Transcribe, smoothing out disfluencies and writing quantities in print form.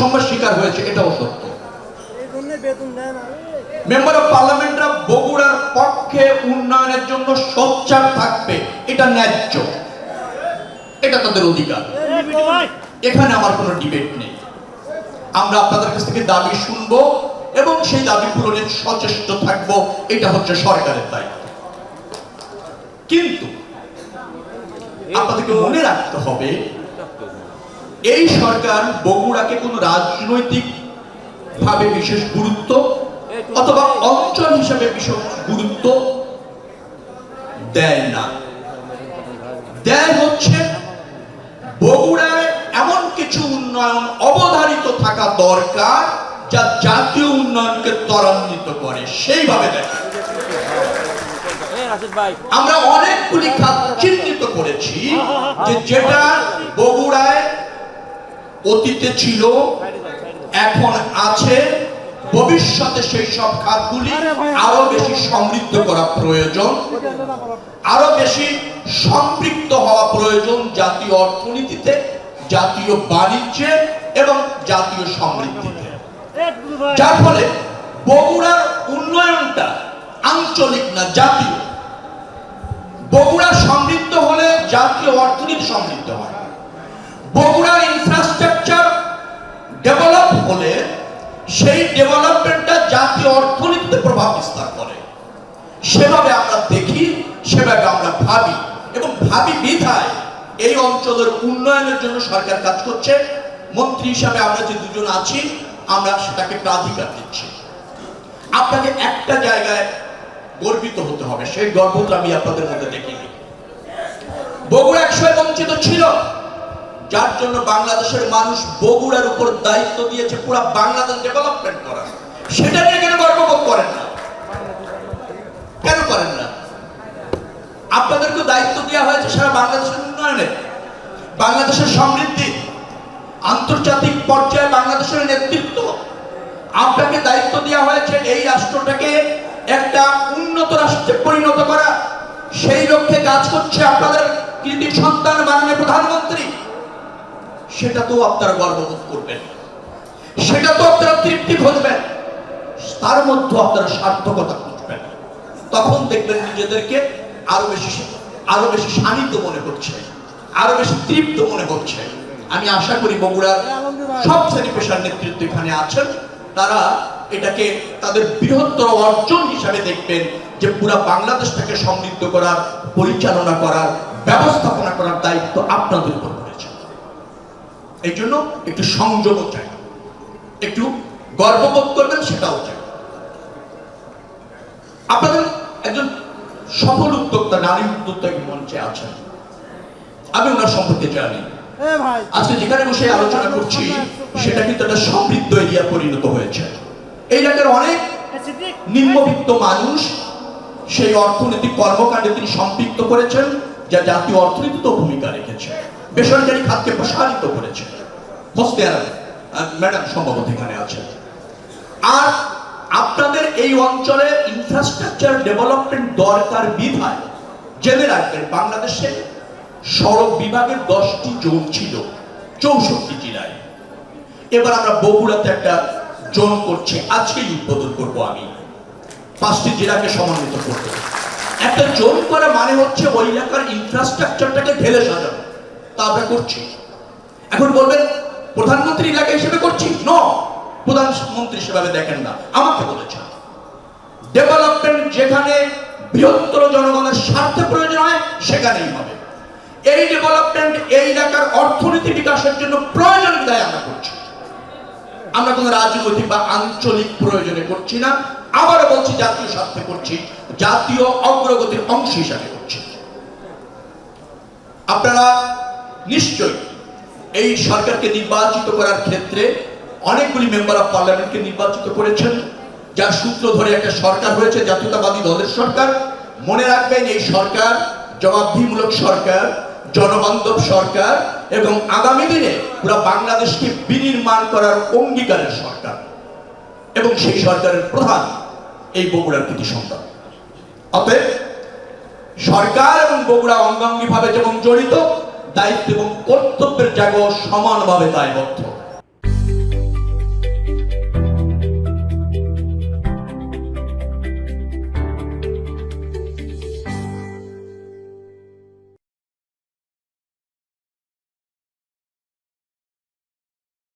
বৈষম্যের শিকার হয়েছে, এটাও সত্য। মেম্বার অফ পার্লামেন্টরা বগুড়ার পক্ষে উন্নয়নের জন্য সোচ্চার থাকবে, এটা ন্যায্য, এটা তাদের অধিকার, এখানে আমার কোনো ডিবেট নেই। আমরা আপনাদের কাছ থেকে দাবি শুনবো এবং সেই দাবি পূরণের সচেষ্ট থাকবো, এটা হচ্ছে সরকারের দায়িত্ব। কিন্তু আপনাদেরকে মনে রাখতে হবে, এই সরকার বগুড়াকে কোনো রাজনৈতিক ভাবে বিশেষ গুরুত্ব অথবা অঞ্চল হিসেবে বিশেষ গুরুত্ব দেয় না। দেয় হচ্ছে বগুড়ায় এমন কিছু উন্নয়ন অবধারিত থাকা দরকার যা জাতীয় উন্নয়নকে ত্বরান্বিত করে, সেইভাবে দেখে। আমরা অনেকগুলি খাত চিহ্নিত করেছি যে যেটা বগুড়ায় অতীতে ছিল, এখন আছে, ভবিষ্যতে সেই সব খাতগুলি আরো বেশি সমৃদ্ধ করা প্রয়োজন, আরো বেশি সম্পৃক্ত হওয়া প্রয়োজন জাতীয় অর্থনীতিতে, জাতীয় বাণিজ্যে এবং জাতীয় সমৃদ্ধিতে। যার ফলে বগুড়ার উন্নয়নটা আঞ্চলিক না, জাতীয়। বগুড়া সমৃদ্ধ হলে জাতীয় অর্থনীতি সমৃদ্ধ হয়। বগুড়ার ইনফ্রাস্ট্রাকচার ডেভেলপ হলে সেই ডেভেলপমেন্টটা জাতীয় অর্থনীতিতে প্রভাব বিস্তার করে। সেভাবে আমরা দেখি, সেভাবে আমরা ভাবি, এবং ভাবি বিধায় এই অঞ্চলের উন্নয়নের জন্য সরকার কাজ করছে। মন্ত্রী হিসাবে আমরা যে দুজন আছি, আমরা সেটাকে প্রাধিকার দিচ্ছি। আপনাকে একটা জায়গায় গর্বিত হতে হবে, সেই গর্বটা আমি আপনাদের মধ্যে দেখিনি। বগুড়া একসময় বঞ্চিত ছিল, যার জন্য বাংলাদেশের মানুষ বগুড়ার উপর দায়িত্ব দিয়েছে পুরো বাংলাদেশ ডেভেলপমেন্ট করা। সেটা নিয়ে কেন গর্ববোধ করেন না? কেন করেন না? আপনাদেরকে দায়িত্ব দেওয়া হয়েছে সারা বাংলাদেশের উন্নয়নে, বাংলাদেশের সমৃদ্ধি, আন্তর্জাতিক পর্যায়ে বাংলাদেশের নেতৃত্ব। আপনাকে দায়িত্ব দেওয়া হয়েছে এই রাষ্ট্রটাকে একটা উন্নত রাষ্ট্রে পরিণত করা। সেই লক্ষ্যে কাজ করছে আপনাদের কৃতি সন্তান মাননীয় প্রধানমন্ত্রী। সেটা তো আপনারা গর্ববোধ করবেন, সেটা তো আপনারা তৃপ্তি খুঁজবেন, তার মধ্যে আপনারা সার্থকতা খুঁজবেন। তখন দেখবেন নিজেদেরকে আরো বেশি শানিত মনে হচ্ছে, আরো বেশি তৃপ্ত মনে হচ্ছে। আমি আশা করি বগুড়ার সব শ্রেণী পেশার নেতৃত্ব এখানে আছেন, তারা এটাকে তাদের বৃহত্তর অর্জন হিসাবে দেখবেন যে পুরো বাংলাদেশটাকে সমৃদ্ধ করার, পরিচালনা করার, ব্যবস্থাপনা করার দায়িত্ব আপনাদের উপর পড়েছে। এই জন্য একটু সংযম চাই, একটু গর্ববোধ করবেন, সেটাও চাই। আপনাদের একজন সফল উদ্যোক্তা, নারী উদ্যোক্তা মঞ্চে আছেন, আমি ওনার সম্পর্কে জানি। আজকে যেখানে বসে আলোচনা করছি সেটা কিন্তু একটা সমৃদ্ধ এরিয়া পরিণত হয়েছে। এই এলাকার অনেক নিম্নবিত্ত মানুষ সেই অর্থনৈতিক কর্মকাণ্ডে তিনি সম্পৃক্ত করেছেন, যা জাতীয় অর্থনীতিতেও ভূমিকা রেখেছে, বেসরকারি খাতকে প্রসারিত করেছে। ম্যাডাম সম্ভবত এখানে আছেন। আর আপনাদের এই অঞ্চলে ইনফ্রাস্ট্রাকচার ডেভেলপমেন্ট দরকার বিধায় জেনে রাখবেন, বাংলাদেশে সড়ক বিভাগের 10টি জোন ছিল 64 জেলায়। এবার আমরা বগুড়াতে একটা জোন করছি, আজকেই উদ্বোধন করব আমি। 5টি জেলাকে সমন্বিত করব। একটা জোন করা মানে হচ্ছে ওই এলাকার ইনফ্রাস্ট্রাকচারটাকে ঢেলে সাজানো, তা আমরা করছি। এখন বলবেন প্রধানমন্ত্রী এলাকা হিসেবে করছি, ন, প্রধানমন্ত্রী সেভাবে দেখেন না, আমাকে বলেছেন ডেভেলপমেন্ট যেখানে বৃহত্তর জনগণের স্বার্থে প্রয়োজন হয় সেখানেই হবে। এই ডেভেলপমেন্ট এই এলাকার অর্থনীতি বিকাশের জন্য প্রয়োজন বিধায় আমরা করছি। আমরা কোনো রাজনৈতিক বা আঞ্চলিক প্রয়োজনে করছি না, আবারও বলছি জাতীয় স্বার্থে করছি, জাতীয় অগ্রগতির অংশ হিসাবে করছি। আপনারা নিশ্চয়ই এই সরকারকে নির্বাচিত করার ক্ষেত্রে অনেকগুলি মেম্বার অফ পার্লামেন্টকে নির্বাচিত করেছেন, যার সূত্র ধরে একটা সরকার হয়েছে, জাতীয়তাবাদী দলের সরকার। মনে রাখবেন এই সরকার জবাবদিহিমূলক সরকার, জনবান্ধব সরকার এবং আগামী দিনে পুরো বাংলাদেশকে বিনির্মাণ করার অঙ্গীকারের সরকার, এবং সেই সরকারের প্রধান এই বগুড়ার কৃতি সন্তান। অতএব সরকার এবং বগুড়া অঙ্গাঙ্গিভাবে যেমন জড়িত, দায়িত্ব এবং কর্তব্যের জায়গাও সমানভাবে দায়বদ্ধ।